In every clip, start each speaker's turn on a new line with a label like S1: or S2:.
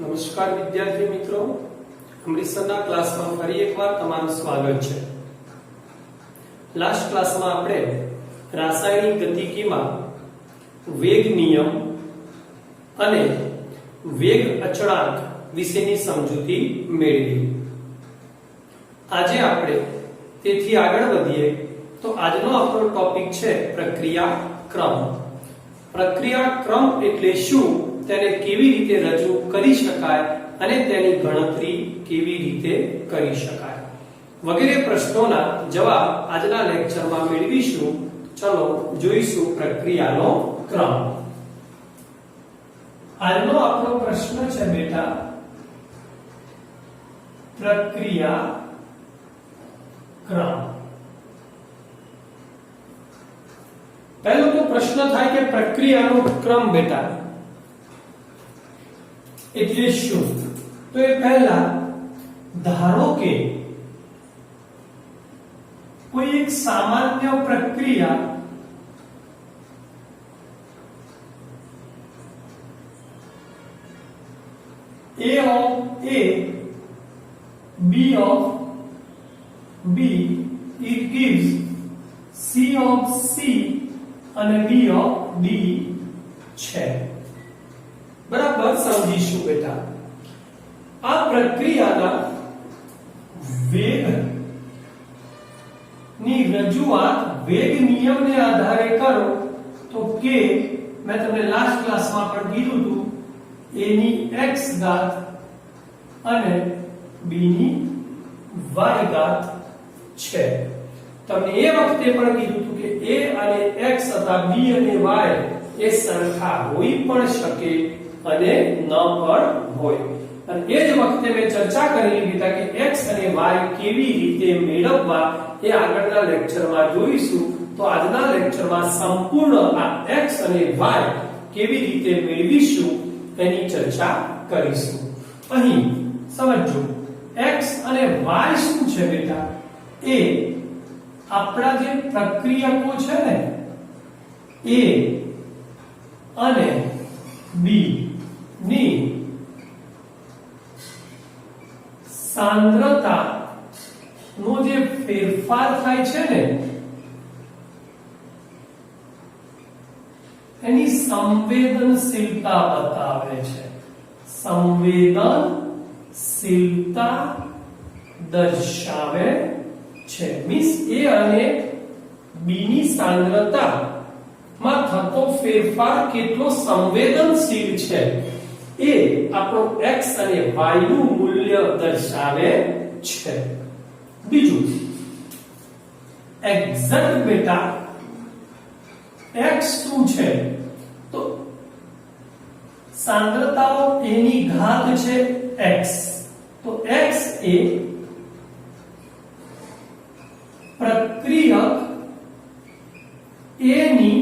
S1: નમસ્કાર વિદ્યાર્થી મિત્રો, અમૃતસરના ક્લાસમાં ફરી એકવાર તમારું સ્વાગત છે। લાસ્ટ ક્લાસમાં આપણે રાસાયણિક ગતિકીમાં વેગ નિયમ અને વેગ અચળાંક વિશેની સમજૂતી મેળવી। આજે આપણે તેથી આગળ વધીએ તો આજનો આપણો ટોપિક છે પ્રક્રિયા ક્રમ। પ્રક્રિયા ક્રમ એટલે શું, તેને કેવી રીતે રજૂ કરી શકાય અને તેની ગણતરી કેવી રીતે કરી શકાય વગેરે પ્રશ્નોના જવાબ આજના લેક્ચરમાં મેળવીશું। ચલો જોઈશું પ્રક્રિયાનો ક્રમ। આજનો આપણો પ્રશ્ન છે બેટા પ્રક્રિયા ક્રમ। પહેલો તો પ્રશ્ન થાય કે પ્રક્રિયાનો ક્રમ બેટા એટલે શું? તો એ પહેલા ધારો કે કોઈ એક સામાન્ય પ્રક્રિયા A of A, B of B, it gives C of C અને B of D છે। બરાબર સમજીશું બેટા। આ પ્રક્રિયાના વેગ ની રજૂઆત વેગ નિયમને આધારે કરો તો k મેં તમને લાસ્ટ ક્લાસમાં પણ કીધું હતું a ની x ઘાત અને b ની y ઘાત છે। તમને એ વખતે પણ કીધું હતું કે a અને x અથવા b અને y એ સરખા હોઈ પણ શકે અને ન પણ હોય। અને એ જ વખતે મેં ચર્ચા કરેલી બેટા કે x અને y કેવી રીતે મેળવવા એ આગળના લેક્ચરમાં જોઈશું। તો આજના લેક્ચરમાં સંપૂર્ણ આ x અને y કેવી રીતે મેળવીશું એની ચર્ચા કરીશું। અહીં સમજો x અને y શું છે બેટા? એ આપણા જે પ્રક્રિયકો છે ને a અને b ની સાંદ્રતા નો જે ફેરફાર થાય છે ને એની સંવેદનશીલતા બતાવે છે। સંવેદનશીલતા દર્શાવે છે। મીન્સ a અને b ની સાંદ્રતા માં થતો ફેરફાર કેટલો સંવેદનશીલ છે એ આપણો x અને y નું મૂલ્ય દર્શાવે છે। બીજું એક્ઝેક્ટ બેટા x શું છે? તો સાંદ્રતાઓ a ની ઘાત છે x, તો x એ પ્રક્રિયક a ની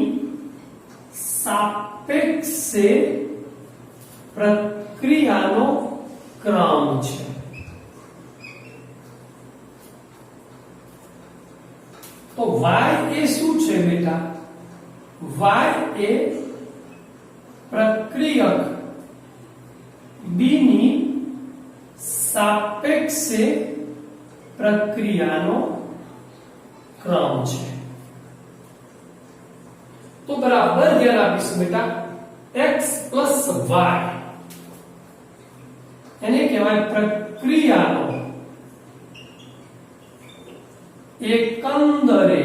S1: સાપેક્ષે પ્રક્રિયાનો ક્રમ છે। તો y એ શું છે બેટા? y એ પ્રક્રિયક b ની સાપેક્ષે પ્રક્રિયાનો ક્રમ છે। તો બરાબર ધ્યાન આપીશું બેટા। x plus y એને કહેવાય પ્રક્રિયાનો એકંદરે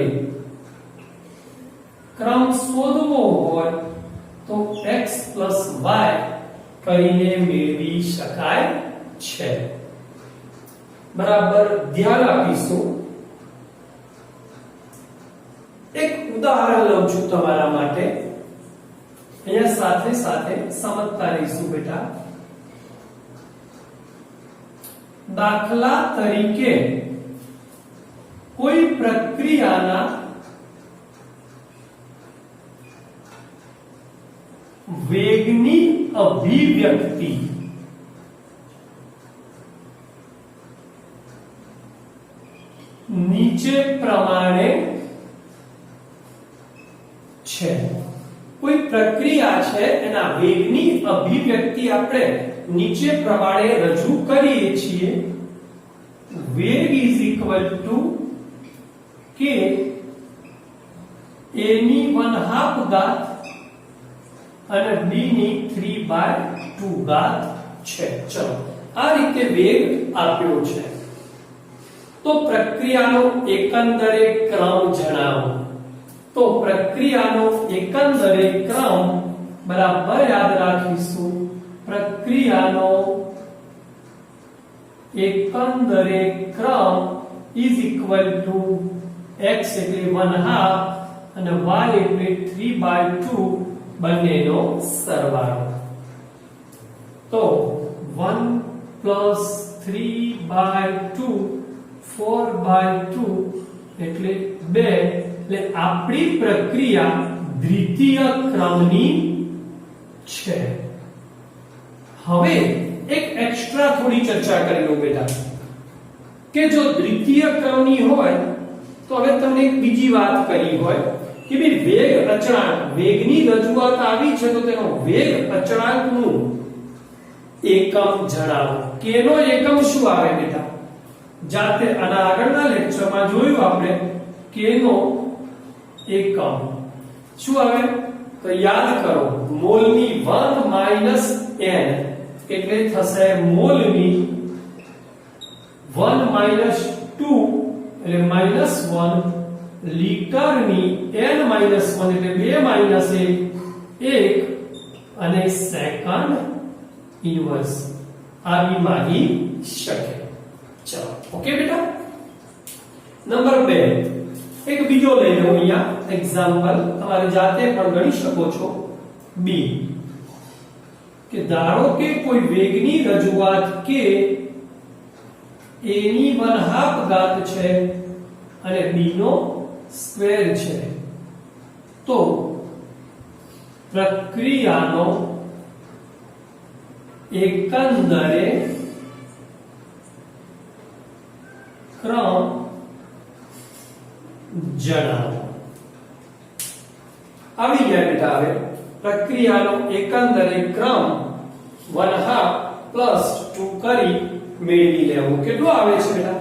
S1: ક્રમ શોધવો હોય તો x plus y કરીને મેળવી શકાય છે। બરાબર ધ્યાન આપીશું। એક ઉદાહરણ લઉં છું તમારા માટે, અહીંયા સાથે સાથે સમજતા રહીશું બેટા। દાખલા તરીકે કોઈ પ્રક્રિયાના વેગની અભિવ્યક્તિ નીચે પ્રમાણે છે। કોઈ પ્રક્રિયા છે એના વેગની અભિવ્યક્તિ આપણે નીચે પ્રમાણે રજૂ કરીએ છીએ. વેગ ઇઝ ઇક્વલ ટુ કે a ની 1/2 ઘાત અને b ની 3/2 ઘાત છે. ચલો આ રીતે વેગ આપ્યો છે. તો પ્રક્રિયાનો એકંદરે ક્રમ જણાવો. તો પ્રક્રિયાનો એકંદરે ક્રમ બરાબર યાદ રાખીશું. પ્રક્રિયાનો એકંદરે ક્રમ ઇઝ ઇક્વલ ટુ x એટલે 1/2 અને y એટલે 3/2 બંનેનો સરવાળો. તો 1 + 3/2 4/2 એટલે 2. એટલે આપણી પ્રક્રિયા દ્વિતીય ક્રમની છે. હવે એક એક્સ્ટ્રા થોડી ચર્ચા કરી લો બેટા કે જો દ્વિતીય ક્રમની હોય તો હવે તમને એક બીજી વાત કરી હોય કે ભાઈ વેગ અચળાંક, વેગની રજૂઆત આવી છે તો તેનો વેગ અચળાંકનું એકમ જણાવો. કેનો એકમ શું આવે બેટા? જાતે આના આગળના લેક્ચરમાં જોયું આપણે કેનો એકમ શું આવે તો યાદ કરો. મોલની 1 - n એટલે થશે મોલની 1 - 2 એટલે -1 લીટરની n - 1 એટલે 2 - 1 અને સેકન્ડ ઇન્વર્સ આવી માગી શકે. ચલો ઓકે બેટા. નંબર 2 એક બીજો લઈ લો. અહીંયા એક્ઝામ્પલ તમારે જાતે પણ ગણી શકો છો. બી કે ધારો કે કોઈ વેગની રજૂઆત કે a ની 1/2 ઘાત છે અને b નો સ્ક્વેર છે. તો પ્રક્રિયાનો એકંદરે ક્રમ જણાવો. આવી ગયા બેટા. હવે પ્રક્રિયાનો એકંદરે ક્રમ 1/2 + 2 કરી મેળવી લેવો. કેટલો આવે છે બેટા?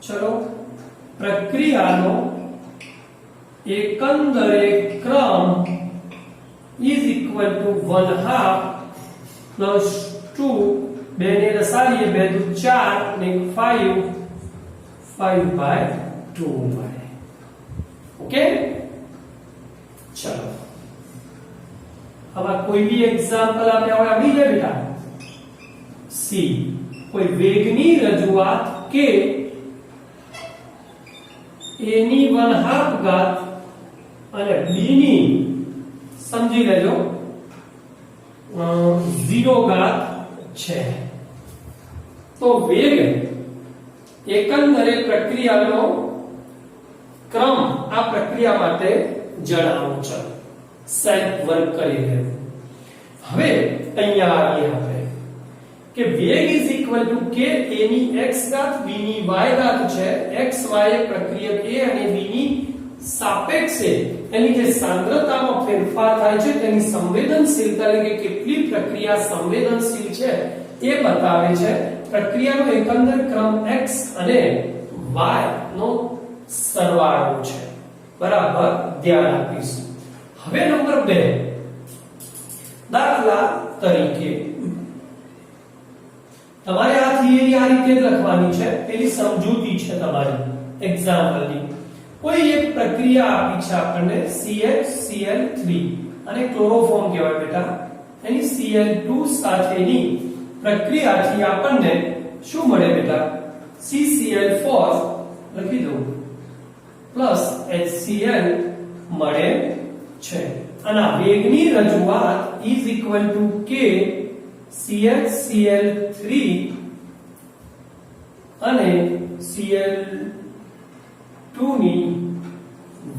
S1: ચલો પ્રક્રિયાનો એકંદરે ક્રમ ઇઝ ઇક્વલ ટુ 1/2 + 2 બે ને રસાડીએ 2 × 4 ને 5 5/2 મળે. ઓકે ચલો હવે કોઈ બી એક્ઝામ્પલ આપ્યા હોય આવડી જાય બેટા. સી કોઈ વેગની રજૂઆત કે a ની 1/2 ઘાત અને b ની સમજી લેજો 0 ઘાત છે. તો વેગ એકંદરે પ્રક્રિયાનો ક્રમ આ પ્રક્રિયા માટે જણાવો. ચલો સેલ્ફ વર્ક કરી લેવું. હવે અહીંયા આવીએ આપણે કે વેગ ઇઝ ઇક્વલ ટુ કે a ની x ઘાત b ની y ઘાત છે. x y એ પ્રક્રિયક a અને b ની સાપેક્ષે એની જે સાંદ્રતામાં ફેરફાર થાય છે તેની સંવેદનશીલતા એટલે કે કેટલી પ્રક્રિયા સંવેદનશીલ છે એ બતાવે છે. પ્રક્રિયાનો એકંદર ક્રમ x અને y નો સરવાળો છે. બરાબર ધ્યાન આપીશું. હવે નંબર 2 દાખલા તરીકે તમારે આ થિયરી આ રીતે જ લખવાની છે. પેલી સમજૂતી છે તમારી એક્ઝામ્પલની. કોઈ એક પ્રક્રિયા આપી છે આપણને CHCl3 અને ક્લોરોફોર્મ કહેવાય બેટા. એની Cl2 સાથેની પ્રક્રિયાથી આપણને શું મળે બેટા? CCl4 લખી દઉં પ્લસ HCl મળે છે. અને વેગની રજૂઆત is equal to k CHCl3 અને Cl2 ની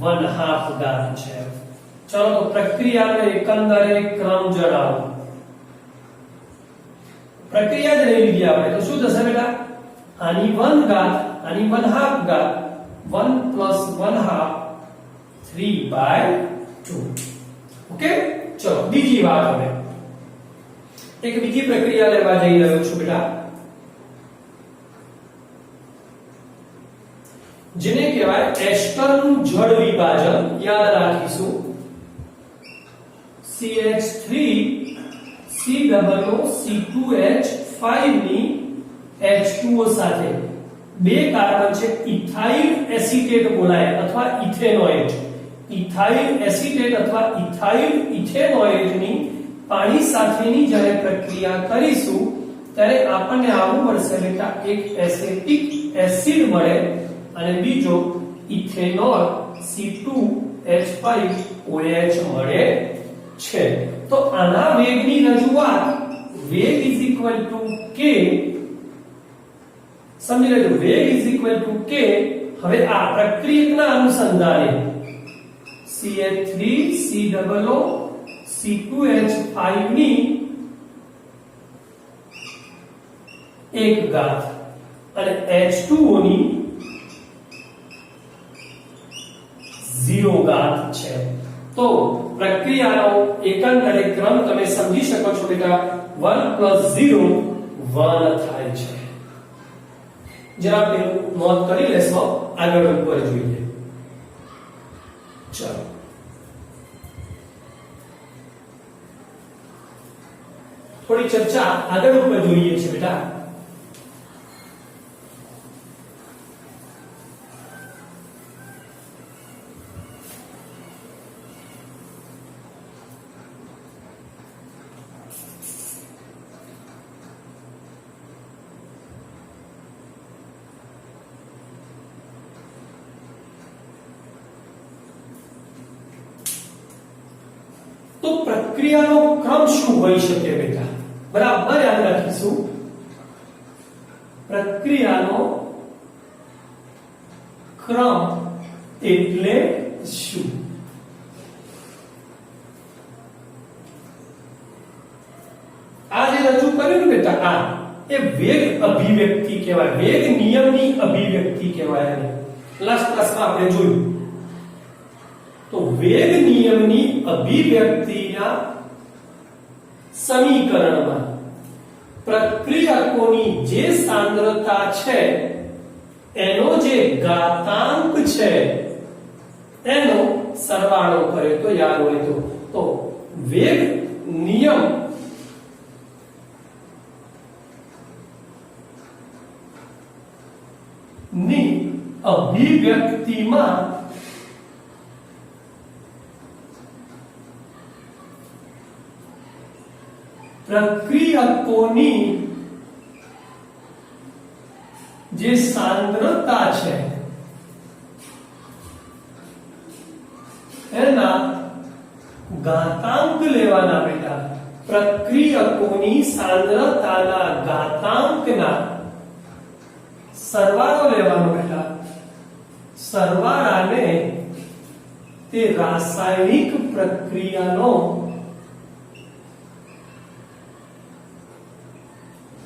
S1: 1/2 ઘાત છે. ચલો તો પ્રક્રિયાનો એકંદરે ક્રમ જણાવો. પ્રક્રિયા જ લઈ લીધી આપણે તો શું થશે બેટા? આની 1 ઘાત આની 1/2 ઘાત 1 + 1/2 3/2. ઓકે ચલો બીજી વાત. હવે એક બીજી પ્રક્રિયા લેવા જઈ રહ્યો છું બેટા, જેને કહેવાય એસ્ટરનું જળ વિભાજન. યાદ રાખીશું CH3 COOC2H5 ની H2O સાથે બે કાર્બન છે, ઇથાઇલ એસિટેટ બોલાય અથવા ઇથેનોએટ. ઇથાઇલ એસિટેટ અથવા ઇથાઇલ ઇથેનોએટ ની પાણી સાથેની જ્યારે પ્રક્રિયા કરીશું ત્યારે આપણને આવું મળશે બેટા, એક એસિટિક એસિડ મળે અને બીજો ઇથેનોલ C2H5OH મળે છે. તો આના વેગની રજૂઆત વેગ K, સમજી લેજો, વેગ K. હવે આ પ્રક્રિયકના અનુસંધાને CH3COOC2H5 ની 1 ઘાત અને H2O ની 0 ઘાત છે. તો પ્રક્રિયાનો એકંદરે ક્રમ તમે સમજી શકો છો બેટા, 1 + 0 1 થાય છે. જરા પેલું નોંધ કરી લેશો, આગળ ઉપર જોઈએ. ચાલો થોડી ચર્ચા આગળ ઉપર જોઈએ છે બેટા. તો પ્રક્રિયાનો ક્રમ શું હોઈ શકે બેટા? બરાબર યાદ રાખીશું. પ્રક્રિયાનો ક્રમ એટલે શું? આ જે રજૂ કર્યું ને બેટા, આ એ વેગ અભિવ્યક્તિ કહેવાય, વેગ નિયમની અભિવ્યક્તિ કહેવાય. લાસ્ટ ક્લાસમાં આપણે જોયું. તો વેગ નિયમની અભિવ્યક્તિના સમીકરણમાં પ્રક્રિયકોની જે સાંદ્રતા છે એનો જે ઘાતાંક છે એનો સરવાળો કરે તો યાદ હોય તો વેગ નિયમ ની અભિવ્યક્તિમાં પ્રક્રિયકોની જે સાંદ્રતા છે એના ઘાતાંક લેવાના બેટા. પ્રક્રિયકોની સાંદ્રતાના ઘાતાંકના સરવાળો લેવાનો બેટા. સરવાળાને તે રાસાયણિક પ્રક્રિયાનો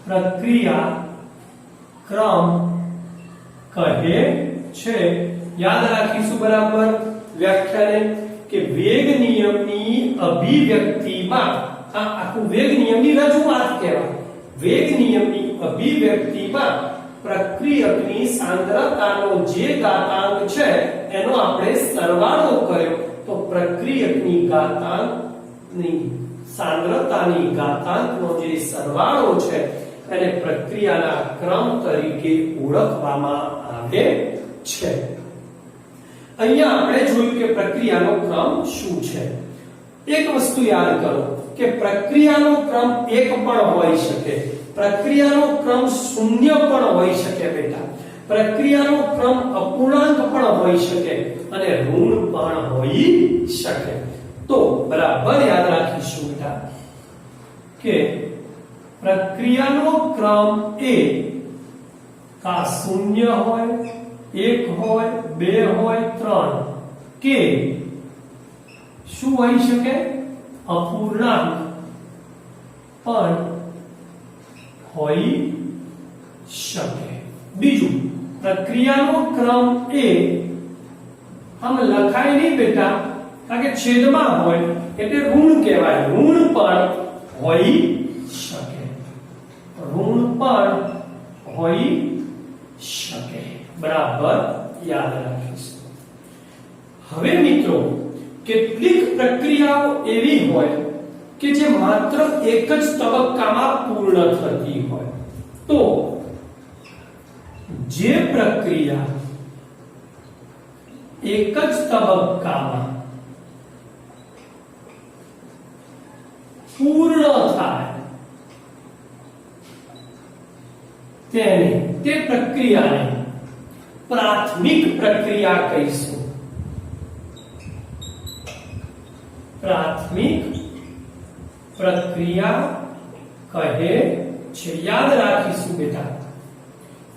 S1: પ્રક્રિયા ક્રમ કહે છે. યાદ રાખીશું બરાબર વ્યાખ્યાને કે વેગ નિયમની અભિવ્યક્તિમાં, આ આખું વેગ નિયમની રજૂઆત કહેવાય. વેગ નિયમની અભિવ્યક્તિમાં પ્રક્રિયકની સાંદ્રતાનો જે ઘાતાંક છે એનો આપણે સરવાળો કર્યો તો પ્રક્રિયકની ઘાતાંકની સાંદ્રતાની ઘાતાંકનો જે સરવાળો છે એને પ્રક્રિયાના ક્રમ તરીકે ઓળખવામાં આવે છે. અહીંયા આપણે જોયું કે પ્રક્રિયાનો ક્રમ શું છે. એક વસ્તુ યાદ કરો કે પ્રક્રિયાનો ક્રમ એક પણ હોઈ શકે, પ્રક્રિયાનો ક્રમ શૂન્ય પણ હોઈ શકે બેટા, પ્રક્રિયાનો ક્રમ અપૂર્ણાંક પણ હોઈ શકે અને ઋણ પણ હોઈ શકે. તો બરાબર યાદ રાખીશું બેટા કે પ્રક્રિયાનો ક્રમ એ કા શૂન્ય હોય, 1 હોય, 2 હોય, 3 કે શું હોઈ શકે, અપૂર્ણાંક પણ હોઈ શકે. બીજું, પ્રક્રિયાનો ક્રમ એ આમ લખાય નહીં બેટા, કારણ કે છેદમાં હોય એટલે ઋણ કહેવાય, ઋણ પણ હોઈ શકે. ગુણ પણ હોઈ શકે. બરાબર યાદ રાખીશું. હવે મિત્રો કેટલીક પ્રક્રિયાઓ એવી હોય કે જે માત્ર એક જ તબક્કામાં પૂર્ણ થતી હોય. તો જે પ્રક્રિયા એક જ તબક્કામાં પૂર્ણ થાય તે પ્રક્રિયાને પ્રાથમિક પ્રક્રિયા કહીશું. પ્રાથમિક પ્રક્રિયા કહે છે. યાદ રાખીશું બેટા,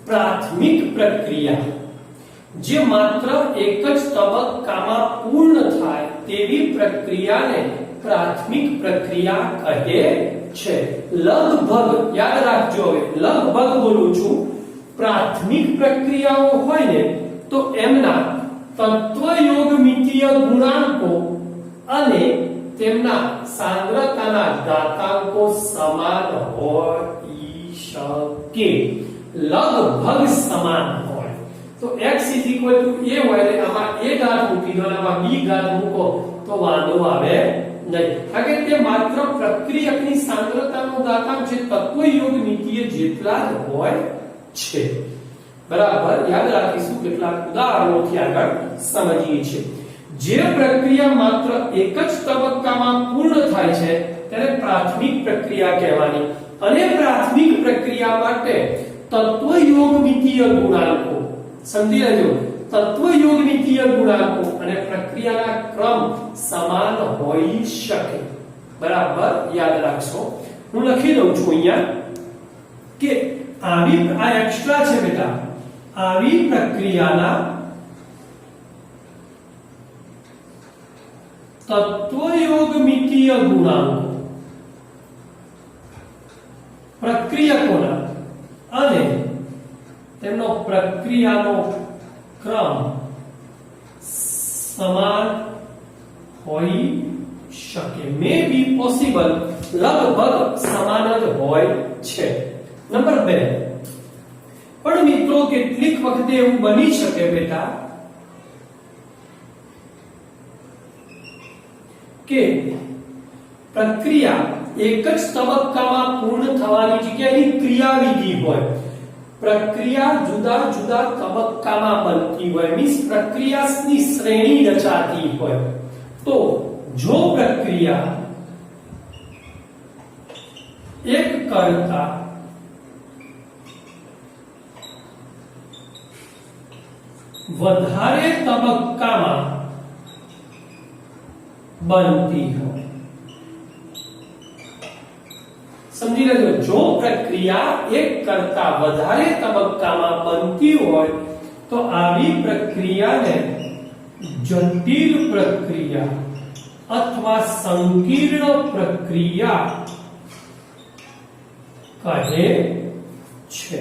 S1: પ્રાથમિક પ્રક્રિયા જે માત્ર એક જ તબક્કામાં પૂર્ણ થાય તેવી પ્રક્રિયાને પ્રાથમિક પ્રક્રિયા કહે છે. લગભગ યાદ રાખજો, હવે લગભગ બોલું છું. પ્રાથમિક પ્રક્રિયાઓ હોય ને તો એમના તત્વયોગમિતીય ગુણાંકો અને તેમના સાંદ્રતાના ઘાતાંકો સમાન હોઈ શકે. લગભગ સમાન હોય તો x a હોય એટલે આમાં a ઘાત મૂકી દો અને આમાં b ઘાત મૂકો તો વાંધો આવે નહીં. કારણ કે તે માત્ર પ્રક્રિયકની સાંદ્રતાનો ઘાતાંક છે, તત્વયોગમિતીય જેટલા જ હોય છે. બરાબર યાદ રાખીશું. કેટલાક ઉદાહરણોથી આગળ સમજીએ છીએ. જે પ્રક્રિયા માત્ર એક જ તબક્કામાં પૂર્ણ થાય છે તેને પ્રાથમિક પ્રક્રિયા કહેવાની. અને પ્રાથમિક પ્રક્રિયા માટે તત્વયોગમિતીય ગુણાંકો સમજી લેજો. તત્વયોગમિતીય ગુણાંકો અને પ્રક્રિયાના ક્રમ સમાન હોઈ શકે. બરાબર યાદ રાખશો. હું લખી દઉં છું અહીંયા કે આવી આ એક્સ્ટ્રા છે બેટા. આવી પ્રક્રિયાના તત્વયોગમિતીય ગુણાંકો પ્રક્રિયકોના અને તેમનો પ્રક્રિયાનો ક્રમ સમાન હોઈ શકે. મે બી પોસિબલ, લગભગ સમાન જ હોય છે. નંબર 2, પણ મિત્રો કેટલીક વખતે એવું બની શકે બેટા કે પ્રક્રિયા એક જ તબક્કામાં પૂર્ણ થવાની જગ્યાએ ક્રિયાવિધિ હોય. પ્રક્રિયા જુદા જુદા તબક્કામાં બનતી હોય, મીન્સ પ્રક્રિયાની શ્રેણી રચાતી હોય. તો જો પ્રક્રિયા એક કરતા વધારે તબક્કામાં બનતી હોય, સમજી લેજો. જો પ્રક્રિયા એક કરતા વધારે તબક્કામાં બનતી હોય તો આવી પ્રક્રિયાને જટિલ પ્રક્રિયા અથવા સંકીર્ણ પ્રક્રિયા કહે છે.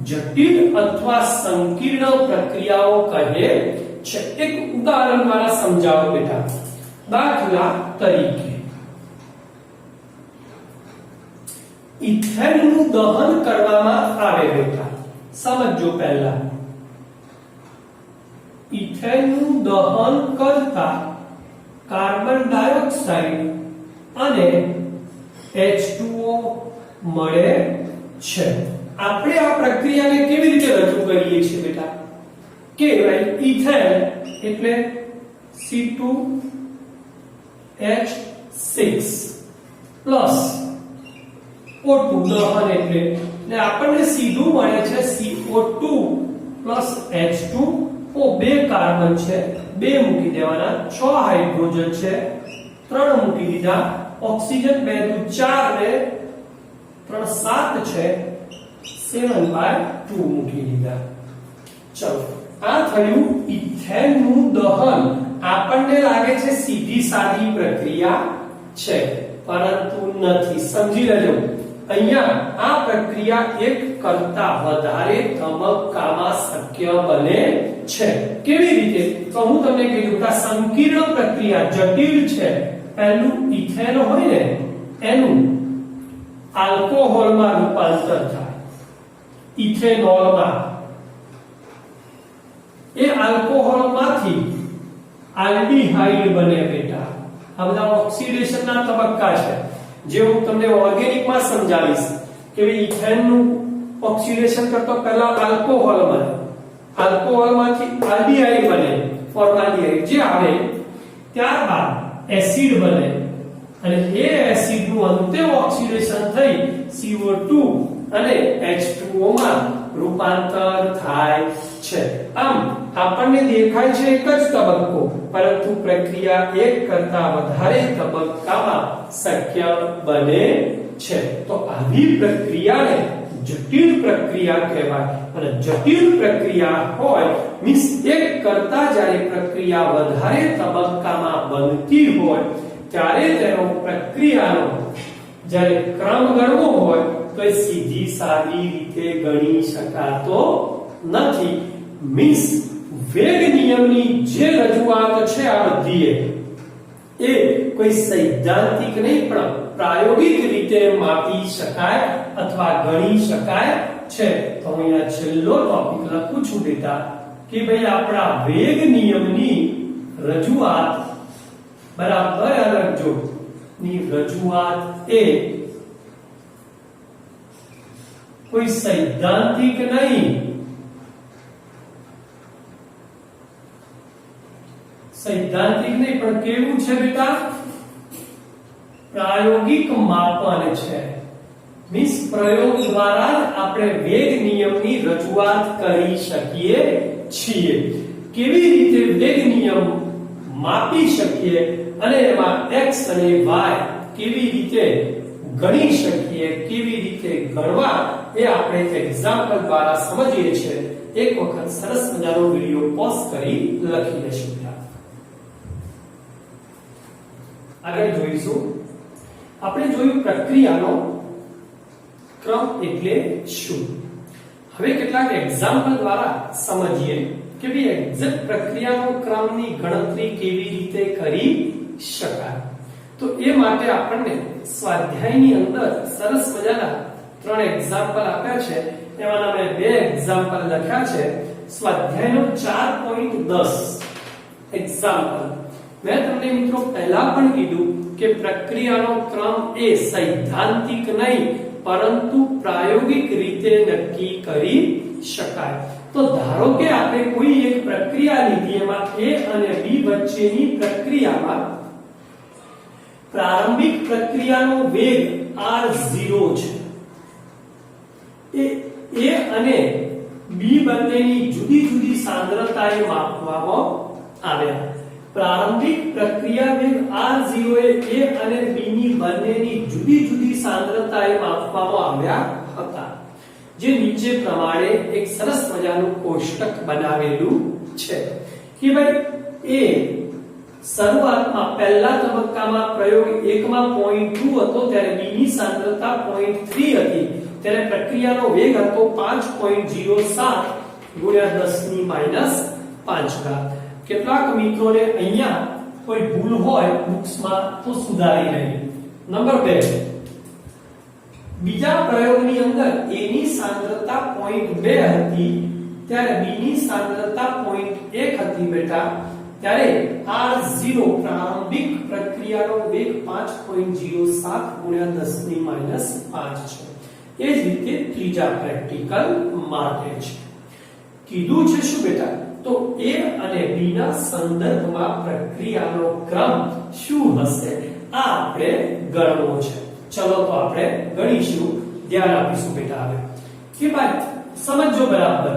S1: જટિલ અથવા સંકીર્ણ પ્રક્રિયાઓ કહે છે. એક ઉદાહરણ દ્વારા સમજાવો બેટા. દાખલા તરીકે ઇથેનનું દહન કરવામાં આવે બેટા. સમજો પહેલા. ઇથેનનું દહન કરતા કાર્બન ડાયોક્સાઇડ અને H2O મળે છે. આપણે આ પ્રક્રિયાને કેવી રીતે રજૂ કરીએ છીએ બેટા? કે ભાઈ ઇથેન એટલે C2H6 પ્લસ O2 દહન એટલે આપણને સીધું મળે છે CO2 પ્લસ H2O. બે કાર્બન છે, બે મૂકી દેવાના. 6 હાઇડ્રોજન છે, 3 મૂકી દીધા. ઓક્સિજન 2 દુ 4 ને 3 7 છે, 7/2 મૂકી દીધા. ચલો, આ થયું ઇથેનનું દહન. આપણને લાગે છે સીધી સાદી પ્રક્રિયા છે, પરંતુ નથી. સમજી લેજો, અહીંયા આ પ્રક્રિયા એક કરતા વધારે તબક્કામાં શક્ય બને છે. કેવી રીતે? તો હું તમને કીધું કે સંકીર્ણ પ્રક્રિયા જટિલ છે. પહેલું ઇથેન હોય ને એનું આલ્કોહોલમાં રૂપાંતર થાય, ઇથેનોલમાં. એ આલ્કોહોલમાંથી આલ્ડીહાઇડ બને બેટા. આ બધા ઓક્સિડેશનના તબક્કા છે જે હું તમને ઓર્ગેનિકમાં સમજાવીશ કે ભાઈ ઇથેનનું ઓક્સિડેશન કરતો પહેલા આલ્કોહોલ બને, આલ્કોહોલમાંથી આલ્ડીહાઇડ બને, ફોર્માલ્ડિહાઇડ જે આવે, ત્યારબાદ એસિડ બને અને એ એસિડનું અંતે ઓક્સિડેશન થઈ CO2 અને H2O માં રૂપાંતર થાય છે. આમ આપણને દેખાય છે એક જ તબક્કો, પરંતુ પ્રક્રિયા એક કરતા વધારે તબક્કામાં શક્ય બને છે. તો આવી પ્રક્રિયાને જટિલ પ્રક્રિયા કહેવાય. અને જટિલ પ્રક્રિયા હોય મીન્સ એક કરતા જ્યારે પ્રક્રિયા વધારે તબક્કામાં બનતી હોય ત્યારે તેનો પ્રક્રિયાનો જ્યારે ક્રમ ગણવો હોય તો એ સીધી સાદી રીતે ગણી શકાતો નથી. મીન્સ વેગ નિયમની જે રજૂઆત છે આ બધી એ કોઈ સૈદ્ધાંતિક નહીં પણ પ્રાયોગિક રીતે માપી શકાય અથવા ગણી શકાય છે. તો હું અહીંયા છેલ્લો ટોપિક લખું છું બેટા કે ભાઈ આપણા વેગ નિયમની રજૂઆત બરાબર લખજો ની રજૂઆત એ કોઈ સૈદ્ધાંતિક નહીં, સૈદ્ધાંતિક નહીં પણ કેવું છે બેટા? પ્રાયોગિક માપન છે. મીન્સ પ્રયોગ દ્વારા જ આપણે વેગ નિયમની રજૂઆત કરી શકીએ છીએ. કેવી રીતે વેગ નિયમ માપી શકીએ અને એમાં x અને y કેવી રીતે ગણી શકીએ, કેવી રીતે ગણવા એ આપણે એક્ઝામ્પલ દ્વારા સમજીએ છીએ. એક વખત સરસ મજાનો વિડિયો પોઝ કરી લખી લેશું. આગળ જોઈશું. આપણે જોયું પ્રક્રિયાનો ક્રમ એટલે શું. હવે કેટલાક એક્ઝામ્પલ દ્વારા સમજીએ કે ભાઈ એક્ઝેક્ટ પ્રક્રિયાનો ક્રમની ગણતરી કેવી રીતે કરી શકાય. તો એ માટે આપણને સ્વાધ્યાયની અંદર સરસ મજાના 3 એક્ઝામ્પલ આપ્યા છે. એમાંના મેં 2 એક્ઝામ્પલ લખ્યા છે. સ્વાધ્યાયનો 4.10 એક્ઝામ્પલ મેં તમને મિત્રો પહેલા પણ કીધું કે પ્રક્રિયાનો ક્રમ એ સૈદ્ધાંતિક નહીં પરંતુ પ્રાયોગિક રીતે નક્કી કરી શકાય. તો ધારો કે આપણે કોઈ એક પ્રક્રિયા લીધી, એમાં A અને B વચ્ચેની પ્રક્રિયામાં પ્રારંભિક પ્રક્રિયાનો વેગ r0 છે. એ A અને B બંનેની જુદી જુદી સાંદ્રતાએ માપવામાં આવ્યા. પ્રારંભિક પ્રક્રિયા વેગ r0 એ A અને B ની બંનેની જુદી જુદી સાંદ્રતાએ માપવામાં આવ્યા હતા. જે નીચે પ્રમાણે એક સરસ મજાનું કોષ્ટક બનાવેલું છે કે ભાઈ A શરૂઆતમાં પહેલા તબક્કામાં પ્રયોગ 1 માં 0.2 હતો ત્યારે B ની સાંદ્રતા 0.3 હતી. ત્યારે પ્રક્રિયાનો વેગ હતો 5.07 ગુણ્યા 10⁻⁵. કેટલાક મિત્રોને અહીંયા કોઈ ભૂલ હોય બુક્સમાં તો સુધારી લેવી. નંબર 2, બીજા પ્રયોગની અંદર A ની સાંદ્રતા 0.2 હતી ત્યારે B ની સાંદ્રતા 0.1 હતી બેટા. ત્યારે r0 પ્રારંભિક પ્રક્રિયાનો વેગ 5.07 ગુણ્યા 10⁻⁵ છે. એ જ રીતે ત્રીજા પ્રેક્ટિકલ માટે છે. કીધું છે શું બેટા? તો A અને B ના સંદર્ભમાં પ્રક્રિયાનો ક્રમ શું હશે આ આપણે ગણવો છે. ચલો તો આપણે ગણીશું. ધ્યાન આપીશું બેટા. હવે કે ભાઈ સમજો બરાબર.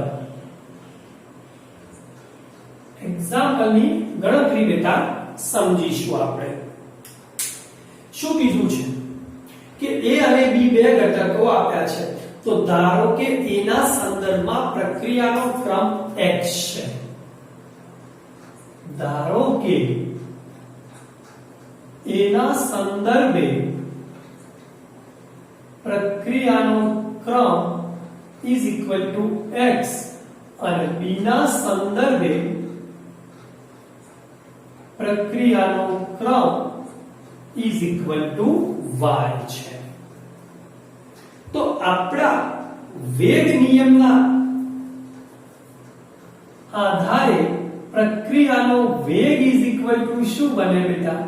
S1: એક્ઝામ્પલની ગણતરી બેટા સમજીશું આપણે. શું કીધું છે કે A અને B બે ઘટકો આપ્યા છે. તો ધારો કે A ના સંદર્ભમાં પ્રક્રિયાનો ક્રમ x છે. ધારો કે A ના સંદર્ભે પ્રક્રિયાનો ક્રમ x અને B ના સંદર્ભે પ્રક્રિયાનો ક્રમ y છે. આપણા વેગ નિયમના આધારે પ્રક્રિયાનો વેગ ઇઝ ઇક્વલ ટુ શું બને બેટા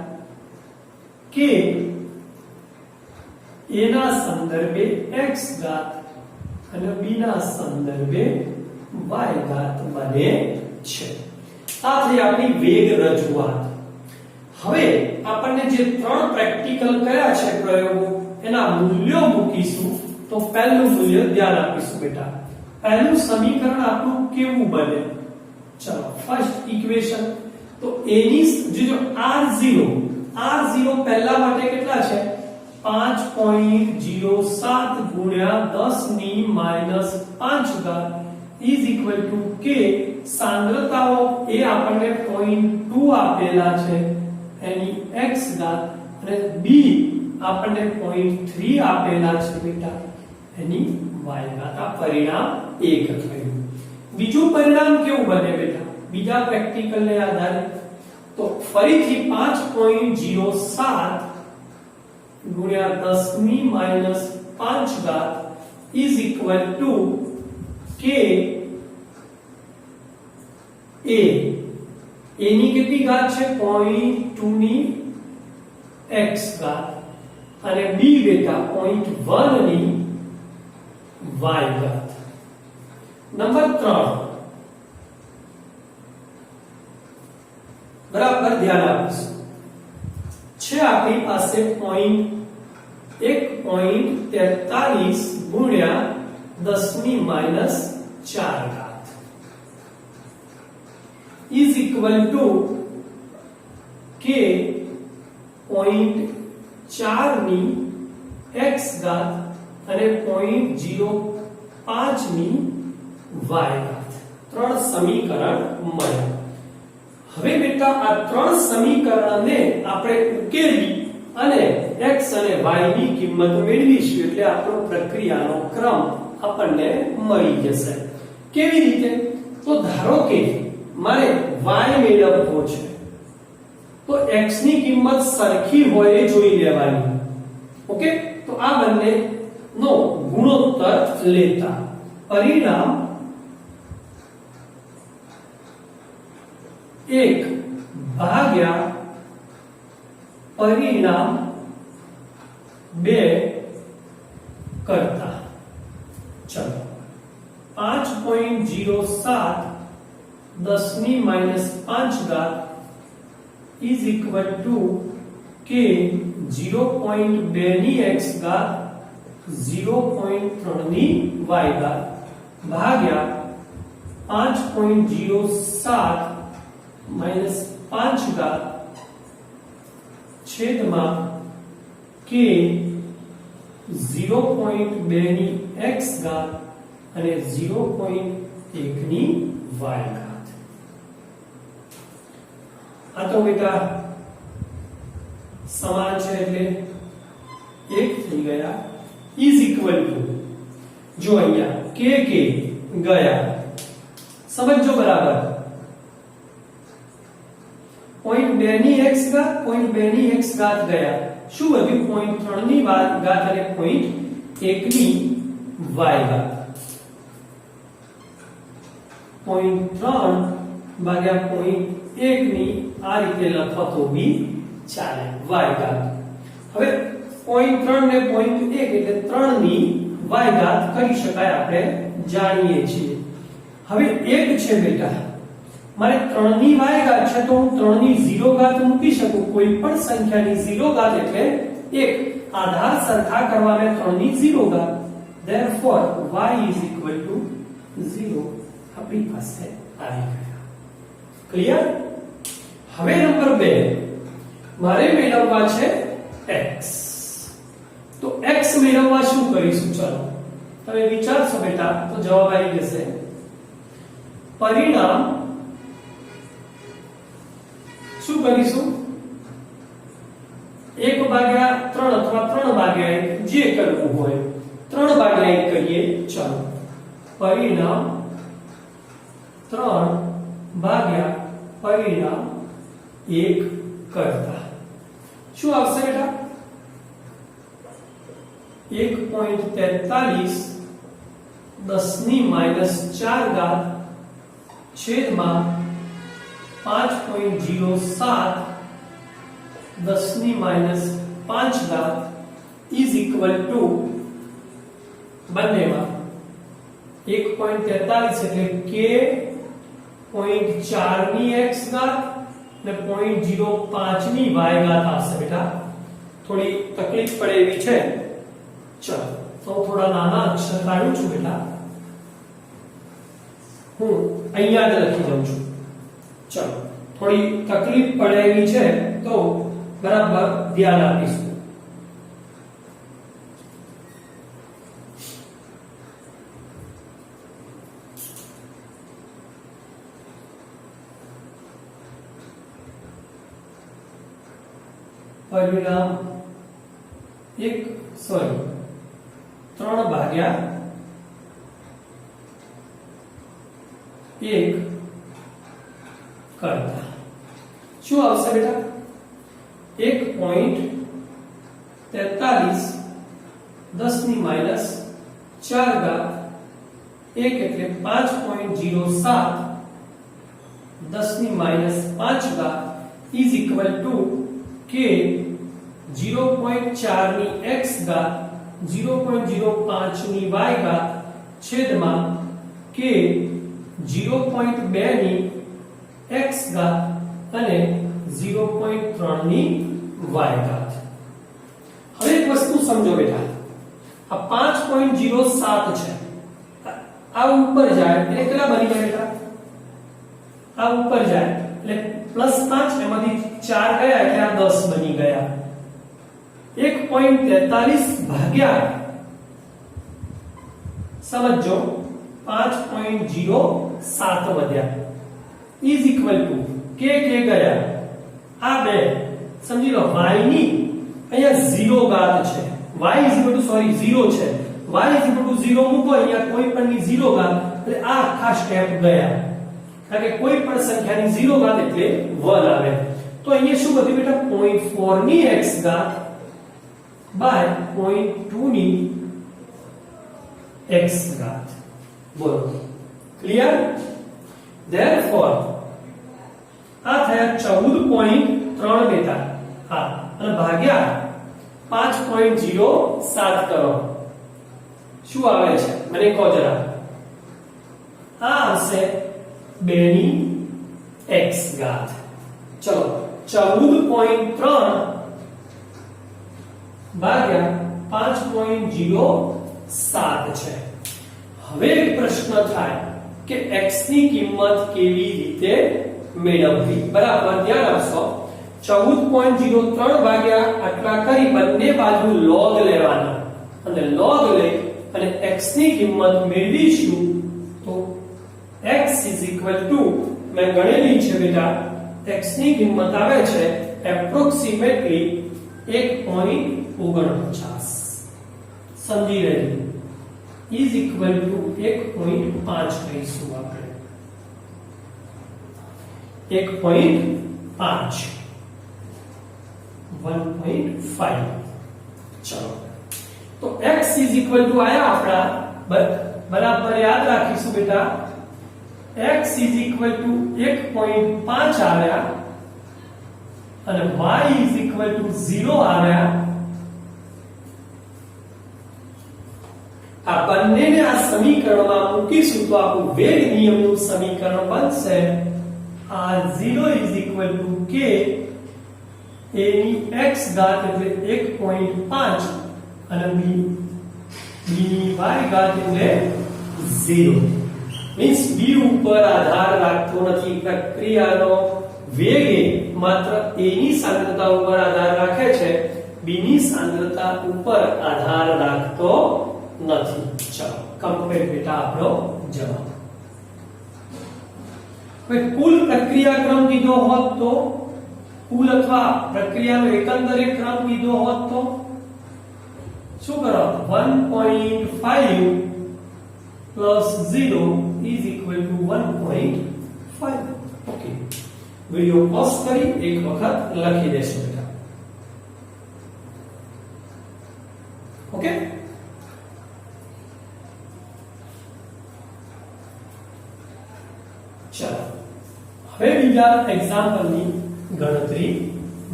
S1: કે a ના સંદર્ભે x ઘાત અને b ના સંદર્ભે y ઘાત બને છે. આ થઈ આપણી વેગ રજૂઆત. હવે આપણને જે ત્રણ પ્રેક્ટિકલ કયા છે પ્રયોગો એના મૂલ્યો મૂકીશું. તો પહેલું મૂલ્ય ધ્યાન આપીશું બેટા. પહેલું સમીકરણ આપણું કેવું બને? ચલો ફર્સ્ટ ઇક્વેશન તો a ની જો r0 પહેલા માટે કેટલા છે? 5.07 ગુણ્યા 10 ની -5 ઘાત ઇઝ ઇક્વલ ટુ k. સાંદ્રતાઓ એ આપણને 0.2 આપેલા છે એની x ઘાત અને b આપણને 0.3 આપેલા છે બેટા એની y ઘાત. આ પરિણામ 1 થયું. બીજું પરિણામ કેવું બને બેટા બીજા પ્રેક્ટિકલ ને આધારે? તો ફરીથી 5.07 ગુણ્યા 10 ની -5 ઘાત is equal to k a ની કેટલી ઘાત છે? 0.2 ની x ઘાત અને b બેટા 0.1 ની y ઘાત. નંબર 3 બરાબર ધ્યાન આપીશું. છે આપણી પાસે 1.43 ગુણ્યા 10 ની -4 ઘાત ઇઝ ઇક્વલ ટુ k 0.4 ની x ઘાત અને 0.05 ની y ઘાત. ત્રણ સમીકરણ મળ્યા. હવે બેટા આ ત્રણ સમીકરણને આપણે ઉકેલી અને x અને y ની કિંમત મેળવીશું એટલે આપણો પ્રક્રિયાનો ક્રમ આપણને મળી જશે. કેવી રીતે? તો ધારો કે મારે y મેળવવો છે તો x ની કિંમત સરખી હોય એ જોઈ લેવાની. ઓકે, તો આ બંને નો ગુણોત્તર લેતા પરિણામ 1 ભાગ્યા પરિણામ 2 કરતા. ચલો 5.07 10 ની -5 ઘાત ઇઝ ઇક્વલ ટુ k 0.2 ની x ઘાત 0.3 ની y ઘાત ભાગ્યા 5.07 -5 ઘાત છેદમાં k 0.2 ની x ઘાત અને 0.1 ની y ઘાત. આ તો બેટા સમાન છે એટલે એક થઈ ગયા ઇઝ ઇક્વલ ટુ જો અહીંયા k ગયા સમજો બરાબર 0.2 ની x ઘાત 0.2 ની x ઘાત ગયા શું વધ્યું 0.3 ની ઘાત અને 0.1 ની y ઘાત 0.3 ભાગ્યા 0.1 ની આ રીતે લખો તો બી ચાલે y ઘાત. હવે 0.3 ને 0.1 એટલે 3 ની y ઘાત કરી શકાય આપણે જાણીએ છીએ. હવે એક છે બેટા મારે 3 ની y ઘાત છે તો હું 3 ની 0 ઘાત મૂકી શકું. કોઈ પણ સંખ્યાની 0 ઘાત એટલે 1 આધાર સરખા કરવા મેં 3 ની 0 ઘાત therefore y is equal to 0 આપણી પાસે આવી ગયા. ક્લિયર? હવે નંબર 2 મારે મેળવવા છે x. તો x મેળવવા શું કરીશું? ચલો તમે વિચારશો બેટા તો જવાબ આવી જશે. પરિણામ શું કરીશું? 1/3 અથવા 3/1 જે કરવું હોય 3/1 કરીએ. ચાલો પરિણામ 3/પરિણામ 1 કરતા શું આવશે બેટા? 1.43 10 ની -4 ઘાત છેદમાં 5.07 10 ની -5 ઘાત ઇઝ ઇક્વલ ટુ બંનેમાં 1.43 એટલે k 0.4 ની x ઘાત ને 0.05 ની y ઘાત આવશે બેટા. થોડી તકલીફ પડે એવી છે. ચલો તો થોડા નાના અક્ષર કાઢું છું બેટા. હું અહીંયા જ લખી દઉં છું. ચલો થોડી તકલીફ પડે એવી છે તો બરાબર ધ્યાન આપીશું. પરિણામ 3 ભાગ્યા 1 કરતા શું આવશે બેટા? 1.43 10 ની -4 ઘાત 1 એટલે 5.07 10 ની -5 ઘાત ઇઝ ઇક્વલ ટુ k 0.4 ની x ઘાત 0.05 ની y ઘાત છેદમાં k 0.2 ની x ઘાત અને 0.3 ની y ઘાત. હવે એક વસ્તુ સમજો બેટા, આ 5.07 છે, આ ઉપર જાય એટલે કેટલા બની જાય બેટા? આ ઉપર જાય એટલે +5 એમાંથી 4 ગયા એટલે આ 10 બની ગયા. 1.43 ભાગ્યા સમજો 5.07 વધ્યા ઇઝ ઇક્વલ ટુ k ગયા આ બે સમજી લો y ની અહીંયા 0 ઘાત છે, y 0 છે, y 0 મૂકો અહીંયા કોઈ પણ ની 0 ઘાત એટલે આ આખા સ્ટેપ ગયા, કારણ કે કોઈ પણ સંખ્યાની 0 ઘાત એટલે 1 આવે. તો અહીંયા શું વધ્યું બેટા? 0.4 ની x ઘાત બાય 0.2 ની x ઘાત. બોલો ક્લિયર? ધેરફોર આ થયા 14.3 બેટા. હા અને ભાગ્યા 5.07 કરો શું આવે છે મને કહો જરા? આ આવશે 2 ની x ઘાત. ચલો 14.3 ભાગ્યા 5.07 છે. હવે એક પ્રશ્ન થાય કે x ની કિંમત કેવી રીતે મેળવવી? બરાબર ધ્યાન આપશો. 14.03 ભાગ્યા આટલા કરી બંને બાજુ log લેવાના અને log લઈ અને x ની કિંમત મેળવીશું તો x મેં ગણેલી છે બેટા, x ની કિંમત આવે છે એપ્રોક્સિમેટલી 1.49 સમજી રહેજો ઇઝ ઇક્વલ ટુ 1.5 કહીશું આપણે. 1.5 1.5. ચલો તો x ઇઝ ઇક્વલ ટુ આયા આપણા બરાબર યાદ રાખીશું બેટા. x ઇઝ ઇક્વલ ટુ 1.5 આવ્યા અને y ઇઝ ઇક્વલ ટુ 0 આવ્યા. આ બંનેને આ સમીકરણમાં મૂકીશું તો આપણું વેગ નિયમનું સમીકરણ બનશે r0 is equal to k a ની x ઘાત એટલે 1.5 અને b ની y ઘાત એટલે 0. મીન્સ b ઉપર આધાર રાખતો નથી પ્રક્રિયાનો વેગ માત્ર a ની સાંદ્રતા ઉપર આધાર રાખે છે, b ની સાંદ્રતા ઉપર આધાર રાખતો નથી. ચલો કમ્પ્લીટ બેટા આપણો જવાબ. હવે કુલ પ્રક્રિયા ક્રમ કીધો હોત તો, કુલ અથવા પ્રક્રિયાનો એકંદરે ક્રમ કીધો હોત તો શું કરો? 1.5 plus 0 is equal to 1.5. Okay video pause કરી એક વખત લખી દેશો બેટા. ઓકે ચાલો હવે બીજા એક્ઝામ્પલની ગણતરી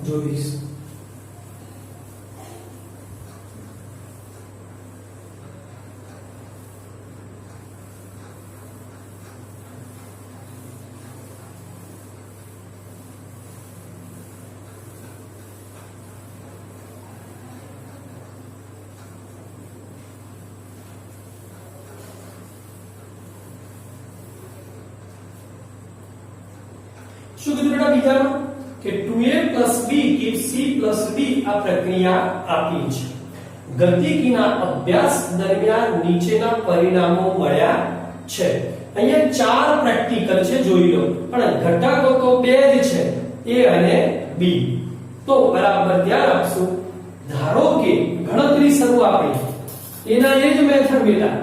S1: જોઈશું. શું કીધું બેટા બીજામાં કે 2a + b gives c + d આ પ્રક્રિયા આપી છે. ગતિકીના અભ્યાસ દરમિયાન નીચેના પરિણામો મળ્યા છે. અહીંયા ચાર પ્રેક્ટિકલ છે જોઈ લો, પણ ઘટકો તો બે જ છે, a અને b. તો બરાબર ધ્યાન આપશું. ધારો કે ગણતરી શરૂ આપી એના એ જ મેથડ બેટા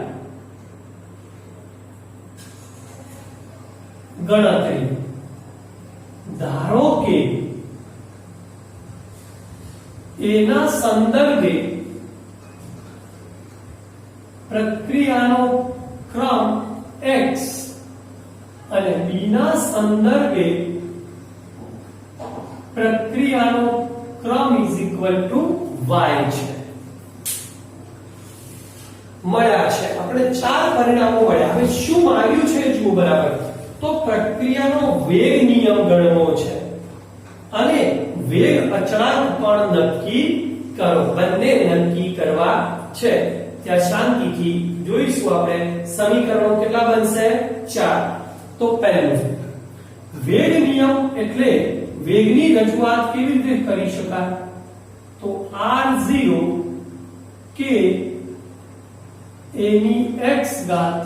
S1: ગણતરી. ધારો કે એના સંદર્ભે પ્રક્રિયાનો ક્રમ x અને b ના સંદર્ભે પ્રક્રિયાનો ક્રમ y છે. મળ્યા છે આપણે ચાર પરિણામો મળ્યા. હવે શું માંગ્યું છે જુઓ બરાબર. તો પ્રક્રિયાનો વેગ નિયમ ગણવો છે અને વેગ અચળાંક પણ નક્કી કરો. બંને નક્કી કરવા છે. ત્યાં શાંતિથી જોઈશું આપણે સમીકરણો કેટલા બનશે 4. તો પહેલું વેગ નિયમ એટલે વેગની રજૂઆત કેવી રીતે કરી શકાય? તો r0 કે a ની x ઘાત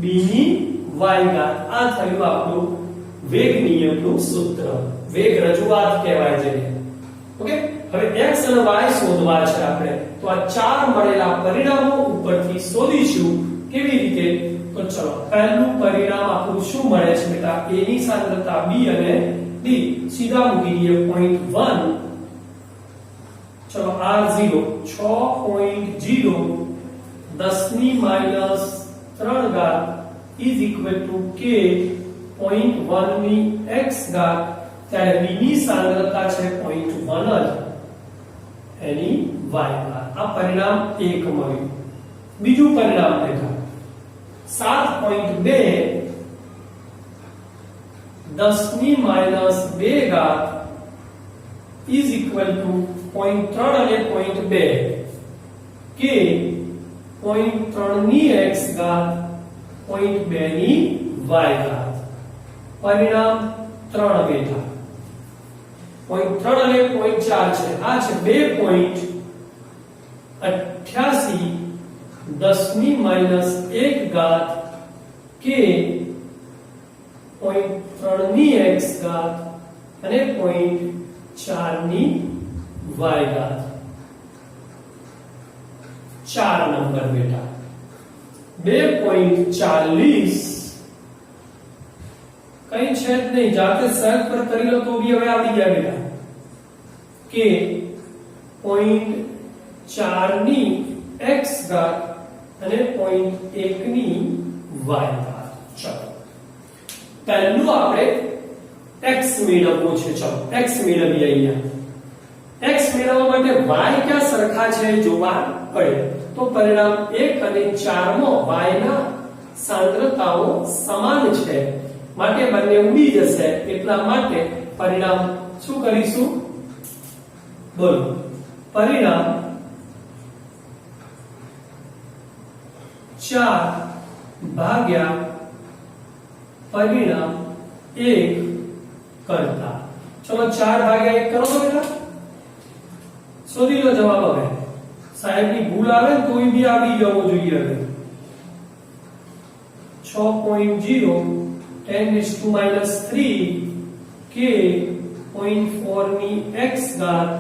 S1: b ની y ઘાત. આ થયું આપણું વેગ નિયમનું સૂત્ર. વેગ રજૂઆત કહેવાય છે. ઓકે, હવે x અને y શોધવા છે આપણે. તો આ ચાર મળેલા પરિણામો ઉપરથી શોધીશું. કેવી રીતે? તો ચલો પહેલું પરિણામ આપણું શું મળે છે બેટા? a ની સાંદ્રતા b અને d સીધા મૂકી દઈએ 0.1. ચલો r0 6.0 10 ની -3 ઘાત is equal to k 0.1 ની x ઘાત. ત્યારે b ની સાંદ્રતા છે 0.1 જ એની y ઘાત. આ પરિણામ 1 મળ્યું. બીજું પરિણામ દેખો 7.2 10 ની -2 ઘાત is equal to 0.3 અને 0.2 k 0.3 ની x ઘાત 0.2 ની y ઘાત. પરિણામ 3 બેઠા. 0.3 અને 0.4 છે. આ છે 2.88 10 ની -1 ઘાત k 0.3 ની x ઘાત અને 0.4 ની y ઘાત. 4 નંબર બેટા 2.40 કઈ છે જ નહીં. જાતે સર્ચ પર કરી લો તો બી હવે આવી જાય બેટા કે 0.4 ની x ઘાત અને 0.1 ની y ઘાત. ચલો પહેલું આપણે x મેળવવો છે. ચલો x મેળવીએ. અહીંયા x મેળવવા માટે y ક્યાં સરખા છે જોવા પડે. તો પરિણામ 1 અને 4 માં y ના સાંદ્રતાઓ સમાન છે માટે બંને ઉડી જશે. એટલા માટે પરિણામ શું કરીશું? બોલો પરિણામ 4 ભાગ્યા પરિણામ 1 કરતા. ચલો 4 ભાગ્યા 1 કરો તો બેટા શોધી લો જવાબ. હવે સાહેબ ની ભૂલ આવે તો બી આવી જવો જોઈએ. હવે 6.0 10⁻³ k 0.4 ની x ઘાત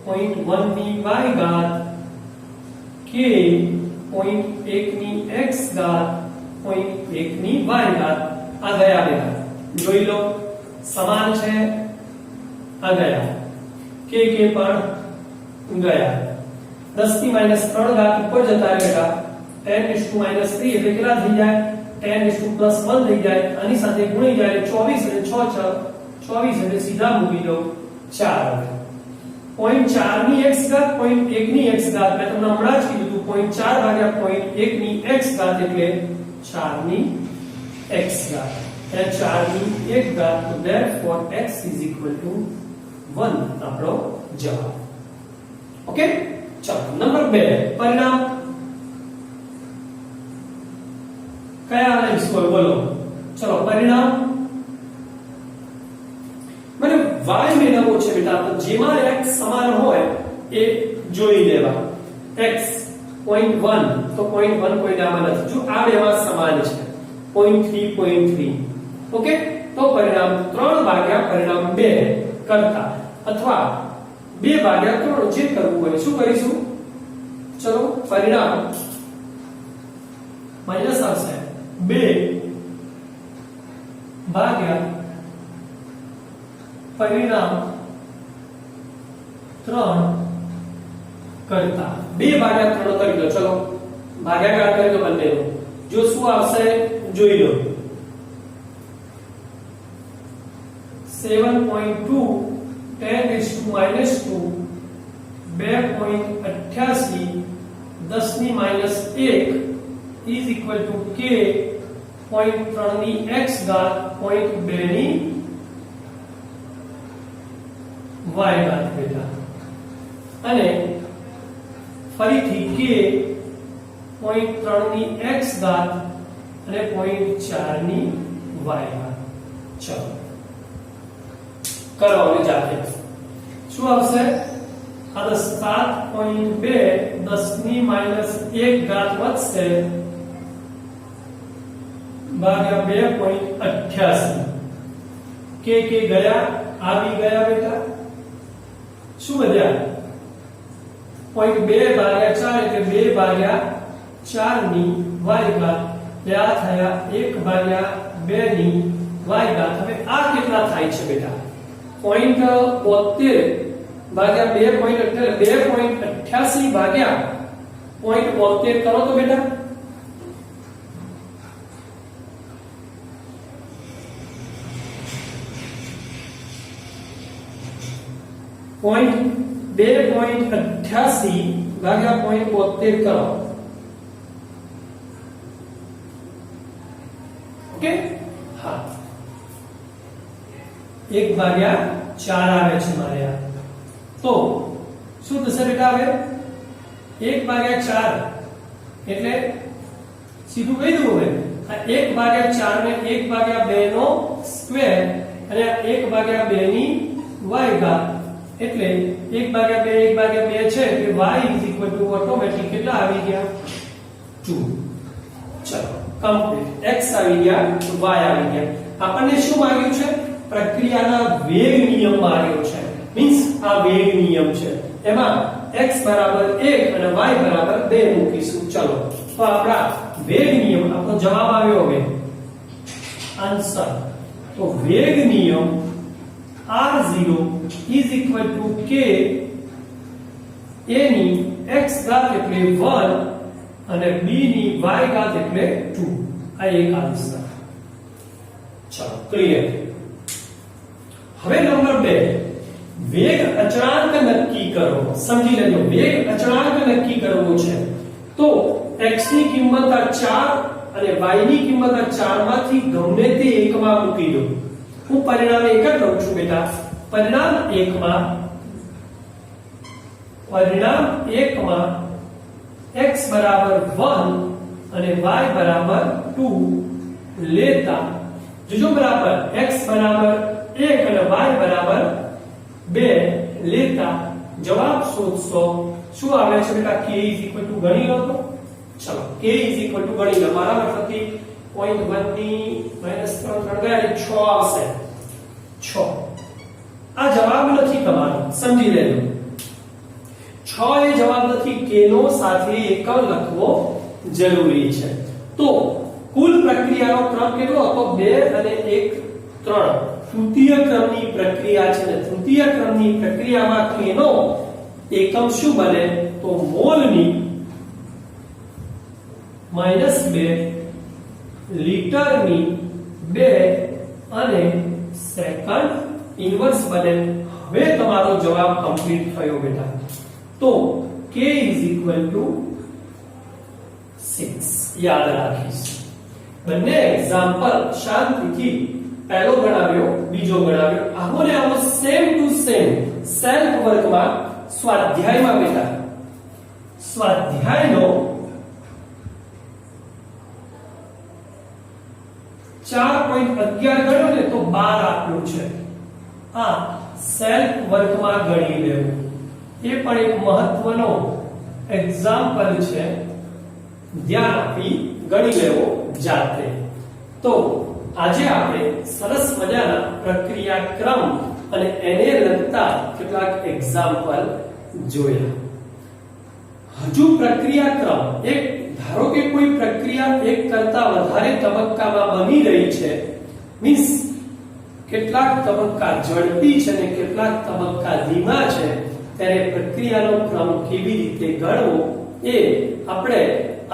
S1: 0.1 ની y ઘાત k 0.1 ની x ઘાત 0.1 ની y ઘાત. આ ગયા બેટા જોઈ લો સમાન છે. આ ગયા k પણ ગયા. 10 ની -3 ઘાત ઉપર જતા બેટા 10⁻³ એટલે કેટલા થઈ જાય 10⁻1 થઈ જાય, આની સાથે ગુણી જાય 24 અને 6 24 એટલે સીધા મૂકી દો 4 આવે. 0.4 ની x ઘાત 0.1 ની x ઘાત મેં તમને હમણાં જ કીધું હતું 0.4 ભાગ્યા 0.1 ની x ઘાત એટલે 4 ની x ઘાત અને 4 ની 1 ઘાત, તો therefore x is equal to 1 આપણો જવાબ. ઓકે, ચાલો નંબર 2 પરિણામ કયા લઈશું બોલો. ચલો પરિણામ મને y મેળવવો છે બેટા, તો જેમાં x સમાન હોય એ જોઈ લેવા. x 0.1 તો 0.1 કોઈ નામાં નથી, જો આ બેમાં સમાન છે 0.3 0.3. ઓકે, તો પરિણામ 3 ભાગ્યા પરિણામ 2 કરતા અથવા 2 ભાગ્યા 3 જે કરવું હોય શું કરીશું. ચલો પરિણામ માઈનસ આવશે 2 ભાગ્યા પરિણામ 3 કરતા 2 ભાગ્યા 3 કરી દો. ચલો ભાગાકાર કરી દો બંનેનો, જો શું આવશે જોઈ લો. 7.2 10⁻², 2.88 10⁻1 is equal to k 0.3 ની x ઘાત 0.2 ની y ઘાત બેટા, અને ફરીથી k 0.3 ની x ઘાત અને 0.4 ની y ઘાત. ચલો કરો હવે જાતે શું આવશે. આ તો 7.2 10⁻1 ઘાત વધશે ભાગ્યા 2.88 કે ગયા આવી ગયા બેટા, શું વધ્યા 0.2 ભાગ્યા 4 એટલે 2 ભાગ્યા 4 ની y ઘાત, એટલે આ થયા 1 ભાગ્યા 2 ની y ઘાત. હવે આ કેટલા થાય છે બેટા 0.72 ભાગ્યા 2.88 ભાગ્યા 0.72 કરો તો બેટા 2.88 ભાગ્યા 0.72 કરો. ઓકે, હા 1 ભાગ્યા 4 આવે છે મારે આ, તો શું થશે બેટા. હવે 1 ભાગ્યા 4 એટલે સીધું કહી દઉં. હવે આ 1 ભાગ્યા 4 ને 1 ભાગ્યા 2 નો સ્ક્વેર અને 1 ભાગ્યા 2 ની y ઘાત, એટલે 1 ભાગ્યા 2 છે એટલે y is equal to automatic કેટલા આવી ગયા 2. ચલો કમ્પ્લીટ, x આવી ગયા y આવી ગયા. આપણને શું માંગ્યું છે, પ્રક્રિયાના વેગ નિયમ માંગ્યો છે. મીન્સ આ વેગ નિયમ છે, એમાં x બરાબર 1 અને y બરાબર 2 મૂકીશું. ચલો તો આપણા વેગ નિયમ, આપણો જવાબ આવ્યો હવે આન્સર. તો વેગ નિયમ r0 is equal to k a ની x ઘાત એટલે 1 અને b ની y ઘાત એટલે 2. આ એક આન્સર. ચલો ક્લિયર. હવે નંબર 2 વેગ અચળાંક નક્કી કરો. સમજી લેજો, વેગ અચળાંક નક્કી કરવો છે તો x ની કિંમત આ 4 અને y ની કિંમત આ 4 માંથી ગમે તે એકમાં મૂકી દો. હું પરિણામ એક જ લઉં છું બેટા. પરિણામ 1 માં x બરાબર 1 અને y બરાબર 2 લેતા જોજો બરાબર x બરાબર 1 અને y બરાબર 2 લેતા જવાબ શોધશો. શું આવે છે બેટા, k ગણી લો તો. ચલો k ગણી લો. મારા મતલબથી 0.1 ની -3 ગયા 6 આવશે. 6 આ જવાબ નથી તમારો, સમજી લેજો. 6 એ જવાબ નથી, k નો સાથે એકમ લખવો જરૂરી છે. તો કુલ પ્રક્રિયાનો ક્રમ કેટલો હતો, 2 અને 1 3. તૃતીય ક્રમની પ્રક્રિયા છે ને તૃતીય ક્રમની પ્રક્રિયામાં k નો એકમ શું બને, તો મોલ ની -2 લીટરની 2 અને સેકન્ડ ઇન્વર્સ બને. હવે તમારો જવાબ કમ્પ્લીટ થયો બેટા. તો k = 6 યાદ રાખીશ. બંને એક્ઝામ્પલ શાંતિથી પહેલો ગણાવ્યો, બીજો ગણાવ્યો, આવો ને આવો સેમ ટુ સેમ સેલ્ફ વર્કમાં સ્વાધ્યાયમાં બેટા સ્વાધ્યાયનો 4.11 ગણ્યો ને તો 12 આપ્યું છે. આ સેલ્ફ વર્કમાં ગણી લેવું એ પણ એક મહત્વનો એક્ઝામ્પલ છે. ધ્યાન આપી ગણી લેવો જાતે. તો આજે આપણે સરસ મજાના પ્રક્રિયા ક્રમ અને એને લગતા કેટલાક એક્ઝામ્પલ જોયા. હજુ પ્રક્રિયા ક્રમ એક ધારો કે કોઈ પ્રક્રિયા એક કરતા વધારે તબક્કામાં બની રહી છે, મીન્સ કેટલાક તબક્કા ઝડપી છે અને કેટલાક તબક્કા ધીમા છે, ત્યારે પ્રક્રિયાનો ક્રમ કેવી રીતે ગણવો એ આપણે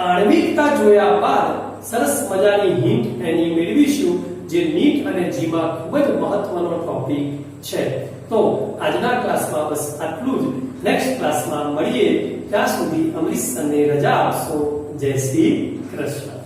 S1: આણ્વિકતા જોયા બાદ સરસ મજાની હિન્ટ એની મેળવીશું, જે નીટ અને જીમાં ખૂબ જ મહત્વનો ટોપિક છે. તો આજના ક્લાસમાં બસ આટલું જ. નેક્સ્ટ ક્લાસમાં મળીએ. ત્યાં સુધી અમરીશ સરને રજા આપશો. જય શ્રી કૃષ્ણ.